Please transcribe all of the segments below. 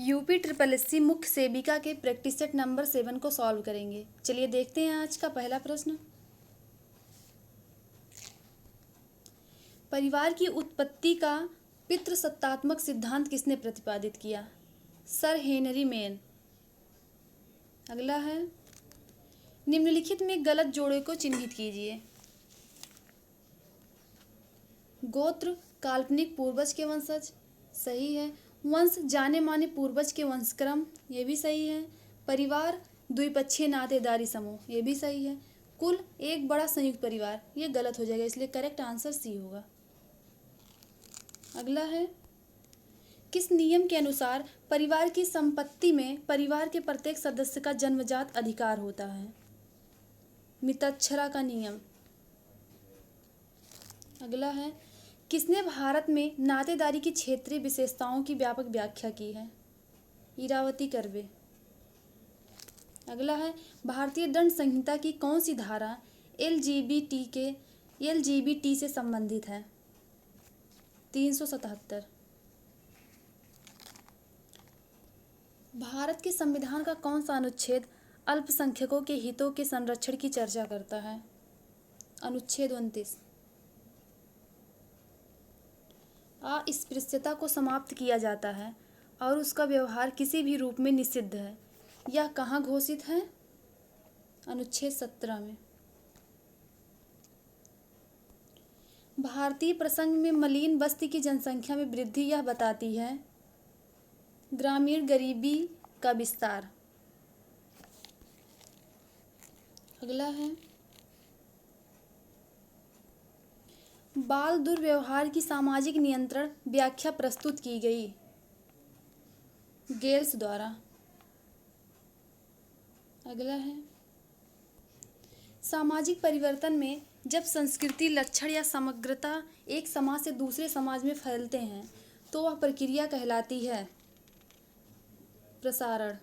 UP triple SC मुख्य सेविका के प्रैक्टिस सेट नंबर 7 को सॉल्व करेंगे। चलिए देखते हैं आज का पहला प्रश्न। परिवार की उत्पत्ति का पितृसत्तात्मक सिद्धांत किसने प्रतिपादित किया? Sir Henry main. अगला है, निम्नलिखित में गलत जोड़े को चिन्हित कीजिए। गोत्र काल्पनिक पूर्वज के वंशज, सही है। वंश जाने माने पूर्वज के वंशक्रम, ये भी सही है। परिवार द्विपक्षीय नातेदारी समूह, ये भी सही है। कुल एक बड़ा संयुक्त परिवार, ये गलत हो जाएगा, इसलिए करेक्ट आंसर सी होगा। अगला है, किस नियम के अनुसार परिवार की संपत्ति में परिवार के प्रत्येक सदस्य का जन्मजात अधिकार होता है? मितच्छरा का नियम। अगला है, किसने भारत में नातेदारी की क्षेत्रीय विशेषताओं की व्यापक व्याख्या की है? इरावती कर्वे। अगला है, भारतीय दंड संहिता की कौन सी धारा एलजीबीटी से संबंधित है? 377। भारत के संविधान का कौन सा अनुच्छेद अल्पसंख्यकों के हितों के संरक्षण की चर्चा करता है? अनुच्छेद 29। अस्पृश्यता को समाप्त किया जाता है और उसका व्यवहार किसी भी रूप में निषिद्ध है, यह कहाँ घोषित है? अनुच्छेद 17 में। भारतीय प्रसंग में मलिन बस्ती की जनसंख्या में वृद्धि यह बताती है? ग्रामीण गरीबी का विस्तार। अगला है, बाल दुर्व्यवहार की सामाजिक नियंत्रण व्याख्या प्रस्तुत की गई? गेल्स द्वारा। अगला है, सामाजिक परिवर्तन में जब संस्कृति लक्षण या समग्रता एक समाज से दूसरे समाज में फैलते हैं तो वह प्रक्रिया कहलाती है? प्रसारण।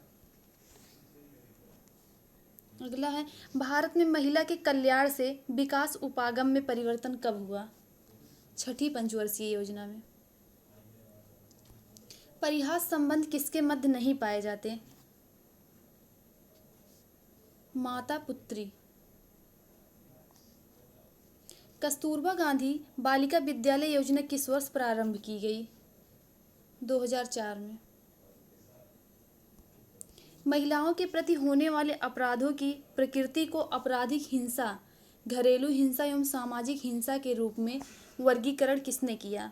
अगला है, भारत में महिला के कल्याण से विकास उपागम में परिवर्तन कब हुआ? छठी पंचवर्षीय योजना में। परिहास संबंध किसके मध्य नहीं पाए जाते? माता पुत्री। कस्तूरबा गांधी बालिका विद्यालय योजना किस वर्ष प्रारंभ की गई? 2004 में। महिलाओं के प्रति होने वाले अपराधों की प्रकृति को आपराधिक हिंसा, घरेलू हिंसा एवं सामाजिक हिंसा के रूप में वर्गीकरण किसने किया?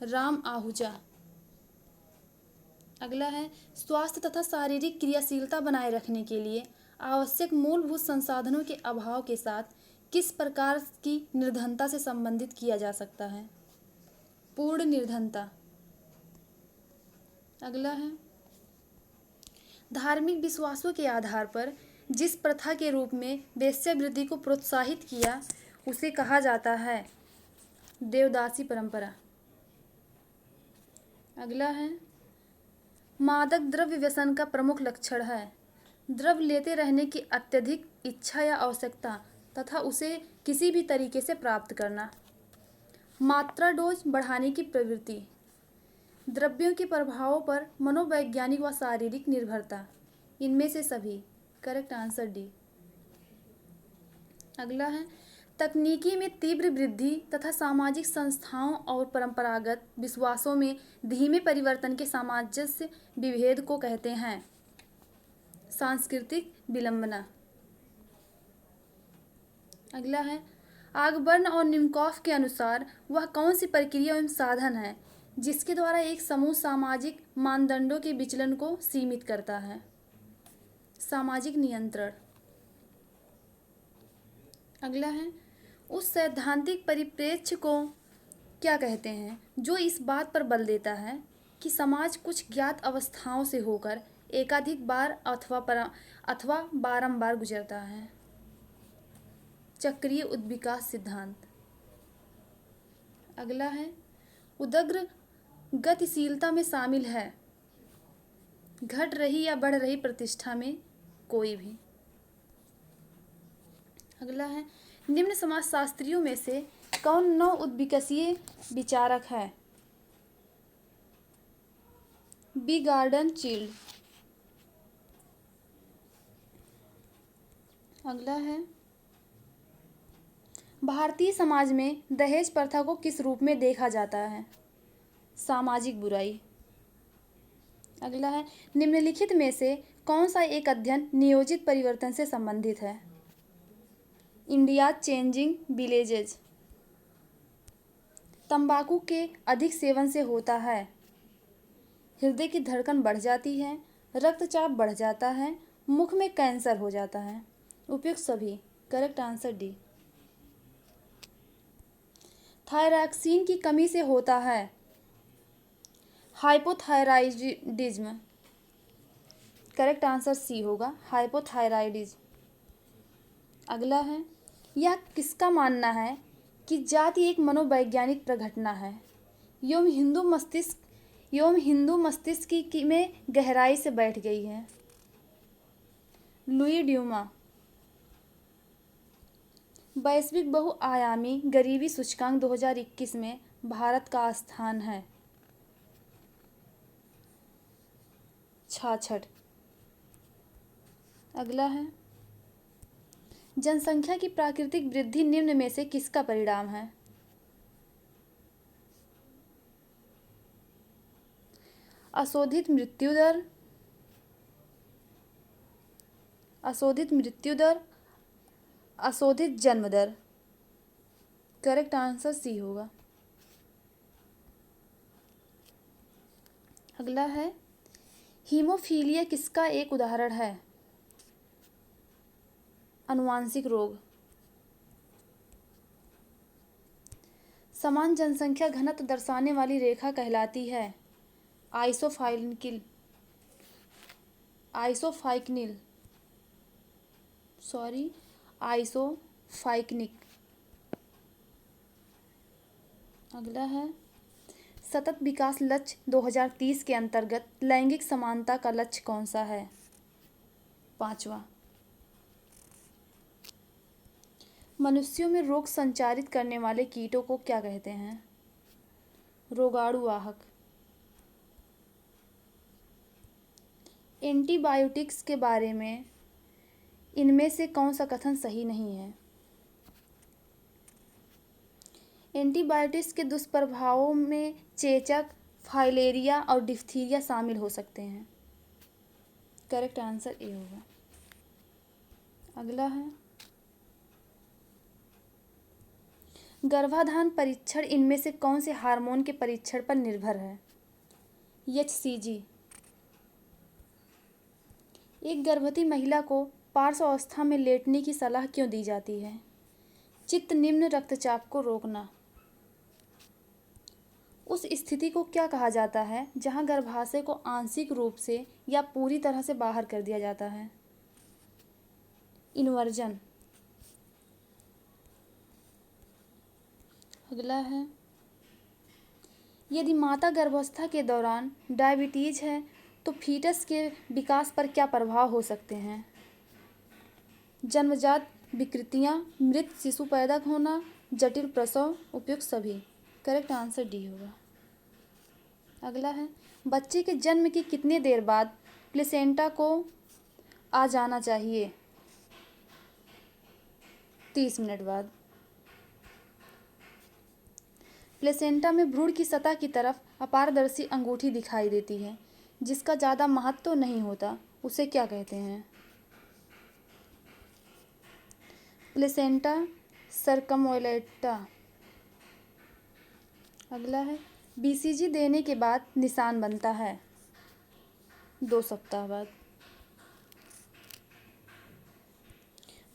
राम आहूजा। अगला है, स्वास्थ्य तथा शारीरिक क्रियाशीलता बनाए रखने के लिए आवश्यक मूलभूत संसाधनों के अभाव के साथ किस प्रकार की निर्धनता से संबंधित किया जा सकता है? पूर्ण निर्धनता। अगला है, धार्मिक विश्वासों के आधार पर जिस प्रथा के रूप में वेश्यावृत्ति को प्रोत्साहित किया उसे कहा जाता है? देवदासी परंपरा। अगला है, मादक द्रव्य व्यसन का प्रमुख लक्षण है? द्रव्य लेते रहने की अत्यधिक इच्छा या आवश्यकता तथा उसे किसी भी तरीके से प्राप्त करना। मात्रा डोज बढ़ाने की प्रवृत्ति। द्रव्यों के प्रभावों पर मनोवैज्ञानिक व शारीरिक निर्भरता। इनमें से सभी। Correct answer D. अगला है, तकनीकी में तीव्र वृद्धि तथा सामाजिक संस्थाओं और परंपरागत विश्वासों में धीमे परिवर्तन के सामंजस्य विभेद को कहते हैं? सांस्कृतिक विलंबना। अगला है, आगबर्न और निमकॉफ के अनुसार वह कौन सी प्रक्रिया एवं साधन है जिसके द्वारा एक समूह सामाजिक मानदंडों के विचलन को सीमित करता है? सामाजिक नियंत्रण। अगला है, उस सैद्धांतिक परिप्रेक्ष्य को क्या कहते हैं जो इस बात पर बल देता है कि समाज कुछ ज्ञात अवस्थाओं से होकर एकाधिक बार अथवा बारंबार गुजरता है? चक्रीय उद्विकास सिद्धांत। अगला है, उदग्र गतिशीलता में शामिल है? घट रही या बढ़ रही प्रतिष्ठा में कोई भी। अगला है, निम्न समाजशास्त्रियों में से कौन नव उद्विकासीय विचारक है? B Gordon Childe. अगला है, भारतीय समाज में दहेज प्रथा को किस रूप में देखा जाता है? सामाजिक बुराई। अगला है, निम्नलिखित में से कौन सा एक अध्ययन नियोजित परिवर्तन से संबंधित है? India changing villages. तंबाकू के अधिक सेवन से होता है, हृदय की धड़कन बढ़ जाती है, रक्तचाप बढ़ जाता है, मुख में कैंसर हो जाता है। उपयुक्त सभी। Correct answer D. थायरॉक्सिन की कमी से होता है हाइपोथायराइडिज्म। करेक्ट आंसर सी होगा, हाइपोथायराइडिज्म। अगला है, यह किसका मानना है कि जाति एक मनोवैज्ञानिक प्रघटना है एवं हिंदू मस्तिष्क में गहराई से बैठ गई है? Louis Dumont. वैश्विक बहुआयामी गरीबी सूचकांक 2021 में भारत का स्थान है 66। अगला है, जनसंख्या की प्राकृतिक वृद्धि निम्न में से किसका परिणाम है? अशोधित मृत्यु दर, अशोधित जन्म दर। करेक्ट आंसर सी होगा। अगला है, हीमोफीलिया किसका एक उदाहरण है? अनुवांशिक रोग। समान जनसंख्या घनत्व दर्शाने वाली रेखा कहलाती है आइसोफाइक्निल। आइसोफाइक्निक। अगला है, सतत विकास लक्ष्य 2030 के अंतर्गत लैंगिक समानता का लक्ष्य कौन सा है? 5वां। मनुष्यों में रोग संचारित करने वाले कीटों को क्या कहते हैं? रोगाणु वाहक। एंटीबायोटिक्स के बारे में इनमें से कौन सा कथन सही नहीं है? एंटीबायोटिक्स के दुष्प्रभावों में चेचक, फाइलेरिया और डिप्थीरिया शामिल हो सकते हैं। करेक्ट आंसर ए होगा। अगला है, गर्भाधान परीक्षण इनमें से कौन से हार्मोन के परीक्षण पर निर्भर है? HCG। एक गर्भवती महिला को पार्श्व अवस्था में लेटने की सलाह क्यों दी जाती है? चित्त निम्न रक्तचाप को रोकना। उस स्थिति को क्या कहा जाता है जहां गर्भाशय को आंशिक रूप से या पूरी तरह से बाहर कर दिया जाता है? इन्वर्जन। अगला है, यदि माता गर्भावस्था के दौरान डायबिटीज है तो फीटस के विकास पर क्या प्रभाव हो सकते हैं? जन्मजात विकृतियां, मृत शिशु पैदा होना, जटिल प्रसव। उपयुक्त सभी। करेक्ट आंसर डी होगा। अगला है, बच्चे के जन्म के कितने देर बाद प्लेसेंटा को आ जाना चाहिए? 30 मिनट बाद। प्लेसेंटा में भ्रूण की सतह की तरफ अपारदर्शी अंगूठी दिखाई देती है जिसका ज़्यादा महत्व तो नहीं होता, उसे क्या कहते हैं? प्लेसेंटा सर्कमोलेटा। अगला है, BCG देने के बाद निशान बनता है 2 सप्ताह बाद।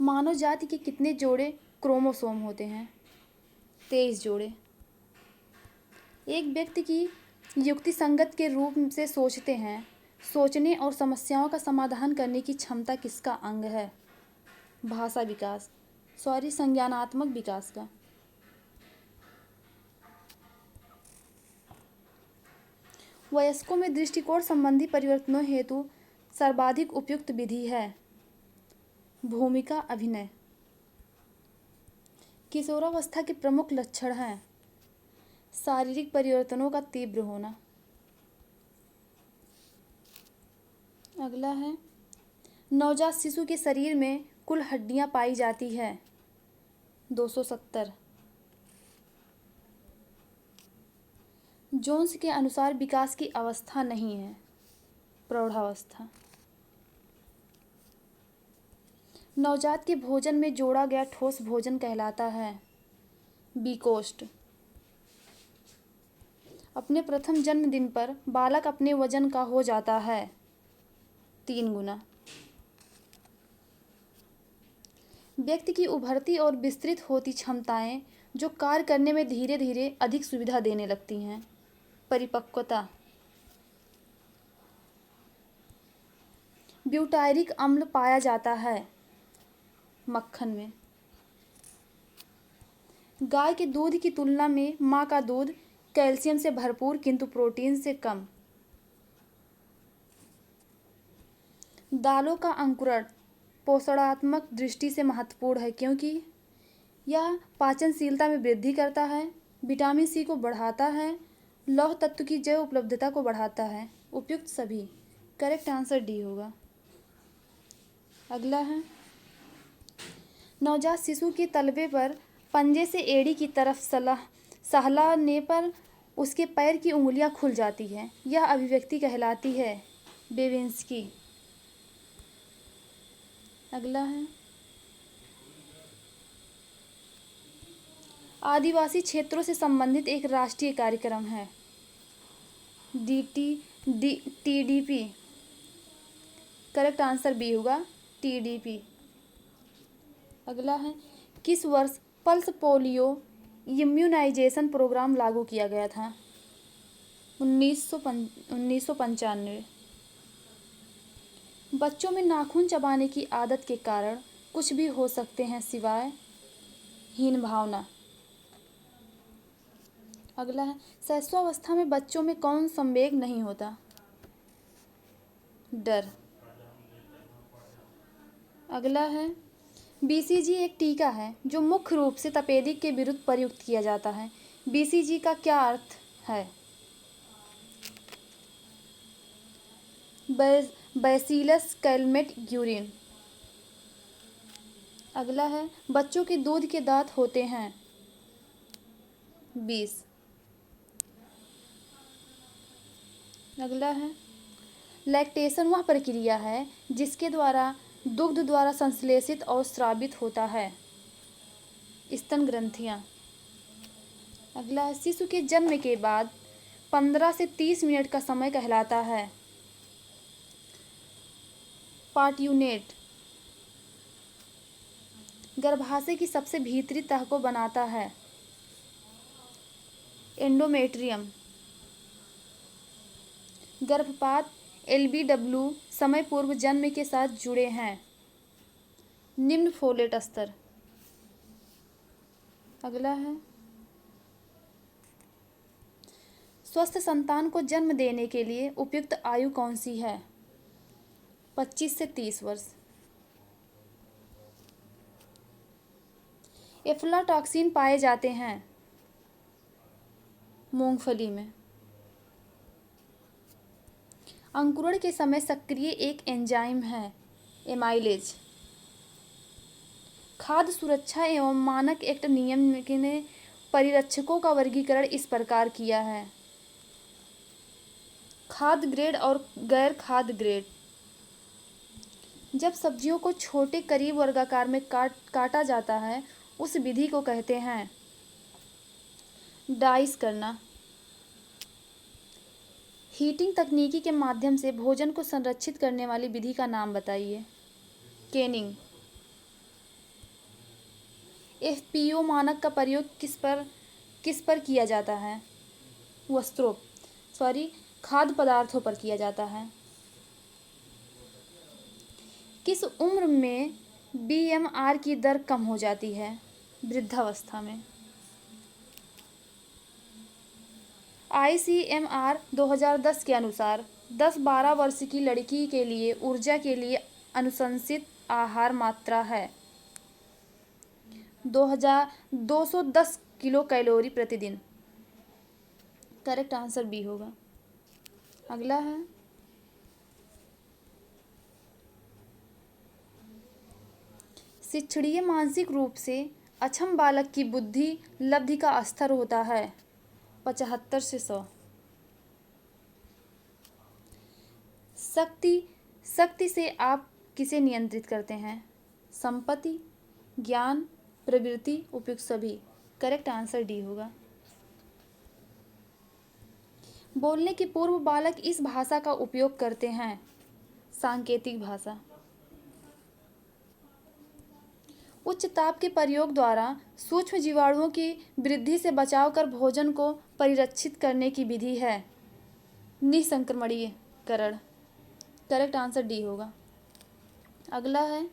मानव जाति के कितने जोड़े क्रोमोसोम होते हैं? 23 जोड़े। एक व्यक्ति की युक्ति संगत के रूप से सोचते हैं, सोचने और समस्याओं का समाधान करने की क्षमता किसका अंग है? भाषा विकास, संज्ञानात्मक विकास का। वयस्कों में दृष्टिकोण संबंधी परिवर्तनों हेतु सर्वाधिक उपयुक्त विधि है भूमिका अभिनय। किशोरावस्था के प्रमुख लक्षण हैं शारीरिक परिवर्तनों का तीव्र होना, अगला है, नवजात शिशु के शरीर में कुल हड्डियां पाई जाती है 270। जोन्स के अनुसार विकास की अवस्था नहीं है, प्रौढ़ावस्था। नवजात के भोजन में जोड़ा गया ठोस भोजन कहलाता है बीकोष्ठ। अपने प्रथम जन्मदिन पर बालक अपने वजन का हो जाता है 3 गुना। व्यक्ति की उभरती और विस्तृत होती क्षमताएं जो कार्य करने में धीरे धीरे अधिक सुविधा देने लगती हैं, परिपक्वता। ब्यूटायरिक अम्ल पाया जाता है मक्खन में। गाय के दूध की तुलना में माँ का दूध कैल्शियम से भरपूर किंतु प्रोटीन से कम। दालों का अंकुरण पोषणात्मक दृष्टि से महत्वपूर्ण है क्योंकि यह पाचनशीलता में वृद्धि करता है, विटामिन सी को बढ़ाता है, लौह तत्व की जैव उपलब्धता को बढ़ाता है। उपयुक्त सभी। करेक्ट आंसर डी होगा। अगला है, नवजात शिशु के तलवे पर पंजे से एड़ी की तरफ सहलाने पर उसके पैर की उंगलियां खुल जाती हैं। यह अभिव्यक्ति कहलाती है बेवेंस्की। अगला है, आदिवासी क्षेत्रों से संबंधित एक राष्ट्रीय कार्यक्रम है TDP। करेक्ट आंसर बी होगा, TDP। अगला है, किस वर्ष पल्स पोलियो इम्यूनाइजेशन प्रोग्राम लागू किया गया था? 1995। बच्चों में नाखून चबाने की आदत के कारण कुछ भी हो सकते हैं सिवाय हीन भावना। अगला है, शैशवावस्था में बच्चों में कौन संवेग नहीं होता? डर। अगला है, BCG एक टीका है जो मुख्य रूप से तपेदिक के विरुद्ध प्रयुक्त किया जाता है। BCG का क्या अर्थ है? Bacillus Calmette-Guérin. अगला है, बच्चों के दूध के दांत होते हैं 20। अगला है, लैक्टेशन वह प्रक्रिया है जिसके द्वारा दुग्ध द्वारा संश्लेषित और स्रावित होता है स्तन ग्रंथियां। अगला है, शिशु के जन्म के बाद 15 से 30 मिनट का समय कहलाता है पार्ट्यूनेट। गर्भाशय की सबसे भीतरी तह को बनाता है एंडोमेट्रियम। गर्भपात LBW समय पूर्व जन्म के साथ जुड़े हैं निम्न फोलेट स्तर। अगला है, स्वस्थ संतान को जन्म देने के लिए उपयुक्त आयु कौन सी है? 25 से 30 वर्ष। एफ्लाटॉक्सिन पाए जाते हैं मूंगफली में। अंकुरण के समय सक्रिय एक एंजाइम है एमाइलेज। खाद्य सुरक्षा एवं मानक एक्ट नियम ने परिरक्षकों का वर्गीकरण इस प्रकार किया है खाद्य ग्रेड और गैर खाद्य ग्रेड। जब सब्जियों को छोटे करीब वर्गाकार में काटा जाता है उस विधि को कहते हैं डाइस करना। हीटिंग तकनीकी के माध्यम से भोजन को संरक्षित करने वाली विधि का नाम बताइए। केनिंग। FPO मानक का प्रयोग किस पर किया जाता है? खाद्य पदार्थों पर किया जाता है। किस उम्र में BMR की दर कम हो जाती है? वृद्धावस्था में। ICMR 2010 के अनुसार 10-12 वर्ष की लड़की के लिए ऊर्जा के लिए अनुशंसित आहार मात्रा है 210 किलो कैलोरी प्रतिदिन। करेक्ट आंसर बी होगा। अगला है, शिक्षणीय मानसिक रूप से अक्षम बालक की बुद्धि लब्धि का स्तर होता है 75 से 100। शक्ति से आप किसे नियंत्रित करते हैं? संपत्ति, ज्ञान, प्रवृत्ति, उपयुक्त सभी। करेक्ट आंसर डी होगा। बोलने के पूर्व बालक इस भाषा का उपयोग करते हैं। सांकेतिक भाषा। उच्च ताप के प्रयोग द्वारा सूक्ष्म जीवाणुओं की वृद्धि से बचाव कर भोजन को परिरक्षित करने की विधि है निसंक्रमणीयकरण। करेक्ट आंसर डी होगा। अगला है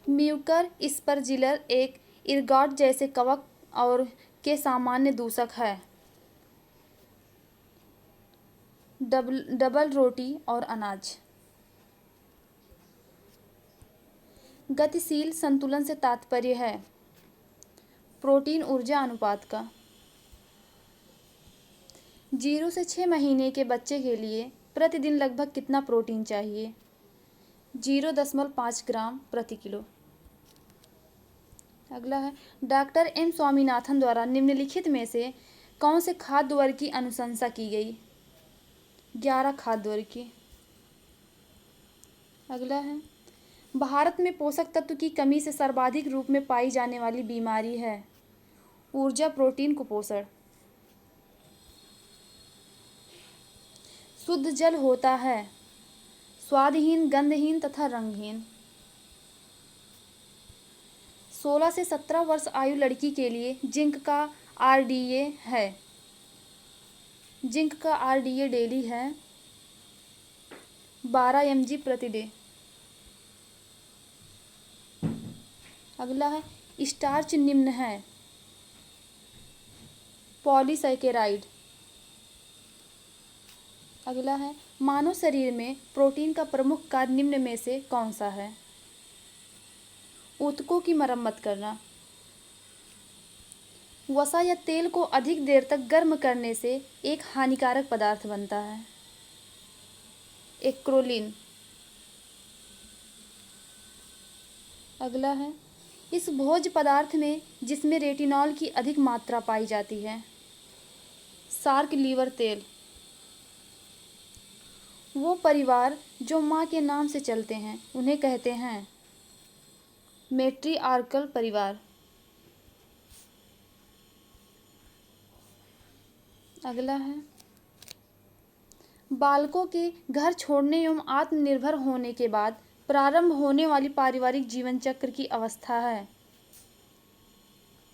म्यूकर स्पर्जिलर एक इरगॉट जैसे कवक और के सामान्य दूषक है। डबल रोटी और अनाज। गतिशील संतुलन से तात्पर्य है प्रोटीन ऊर्जा अनुपात का। 0 से 6 महीने के बच्चे के लिए प्रतिदिन लगभग कितना प्रोटीन चाहिए? 0.5 ग्राम प्रति किलो। अगला है डॉक्टर एम स्वामीनाथन द्वारा निम्नलिखित में से कौन से खाद्य वर्ग की अनुशंसा की गई? 11 खाद्य वर्ग की। अगला है भारत में पोषक तत्व की कमी से सर्वाधिक रूप में पाई जाने वाली बीमारी है ऊर्जा प्रोटीन कुपोषण। शुद्ध जल होता है स्वादहीन, गंधहीन तथा रंगहीन। 16 से 17 वर्ष आयु लड़की के लिए जिंक का आरडीए है। जिंक का आरडीए डेली है 12 mg प्रति डे। अगला है स्टार्च निम्न है पॉलीसैकेराइड। अगला है मानव शरीर में प्रोटीन का प्रमुख कार्य निम्न में से कौन सा है? ऊतकों की मरम्मत करना। वसा या तेल को अधिक देर तक गर्म करने से एक हानिकारक पदार्थ बनता है एक्रोलीन। अगला है इस भोज्य पदार्थ में जिसमें रेटिनॉल की अधिक मात्रा पाई जाती है शार्क लीवर तेल। वो परिवार जो माँ के नाम से चलते हैं उन्हें कहते हैं मैट्रिआर्कल परिवार। अगला है बालकों के घर छोड़ने एवं आत्मनिर्भर होने के बाद प्रारंभ होने वाली पारिवारिक जीवन चक्र की अवस्था है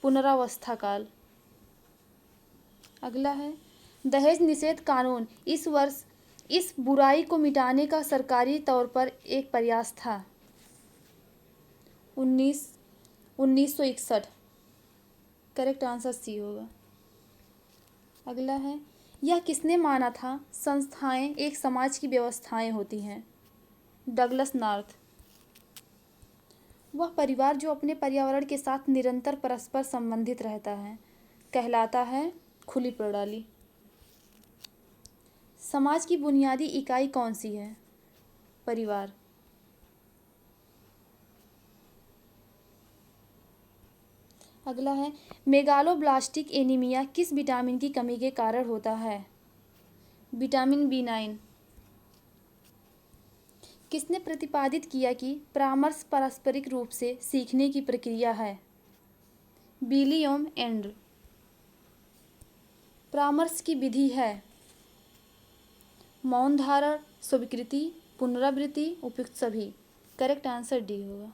पुनरावस्था काल। अगला है दहेज निषेध कानून इस वर्ष इस बुराई को मिटाने का सरकारी तौर पर एक प्रयास था 1961। करेक्ट आंसर सी होगा। अगला है यह किसने माना था संस्थाएं एक समाज की व्यवस्थाएं होती हैं? Douglas north. वह परिवार जो अपने पर्यावरण के साथ निरंतर परस्पर संबंधित रहता है कहलाता है खुली प्रणाली। समाज की बुनियादी इकाई कौन सी है? परिवार। अगला है मेगालोब्लास्टिक एनीमिया किस विटामिन की कमी के कारण होता है? Vitamin B9। किसने प्रतिपादित किया कि परामर्श पारस्परिक रूप से सीखने की प्रक्रिया है? William and. परामर्श की विधि है मौन धारण, स्वीकृति, पुनरावृत्ति, उपयुक्त सभी। करेक्ट आंसर डी होगा।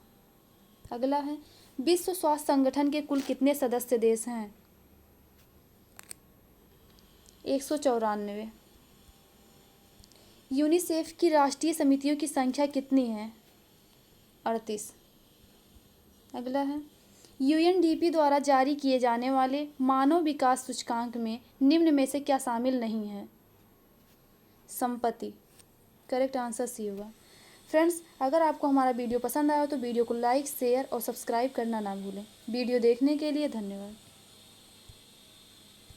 अगला है विश्व स्वास्थ्य संगठन के कुल कितने सदस्य देश हैं? 194। यूनिसेफ की राष्ट्रीय समितियों की संख्या कितनी है? 38। अगला है UNDP द्वारा जारी किए जाने वाले मानव विकास सूचकांक में निम्न में से क्या शामिल नहीं है? संपत्ति। करेक्ट आंसर सी होगा। फ्रेंड्स, अगर आपको हमारा वीडियो पसंद आया तो वीडियो को लाइक, शेयर और सब्सक्राइब करना ना भूलें। वीडियो देखने के लिए धन्यवाद।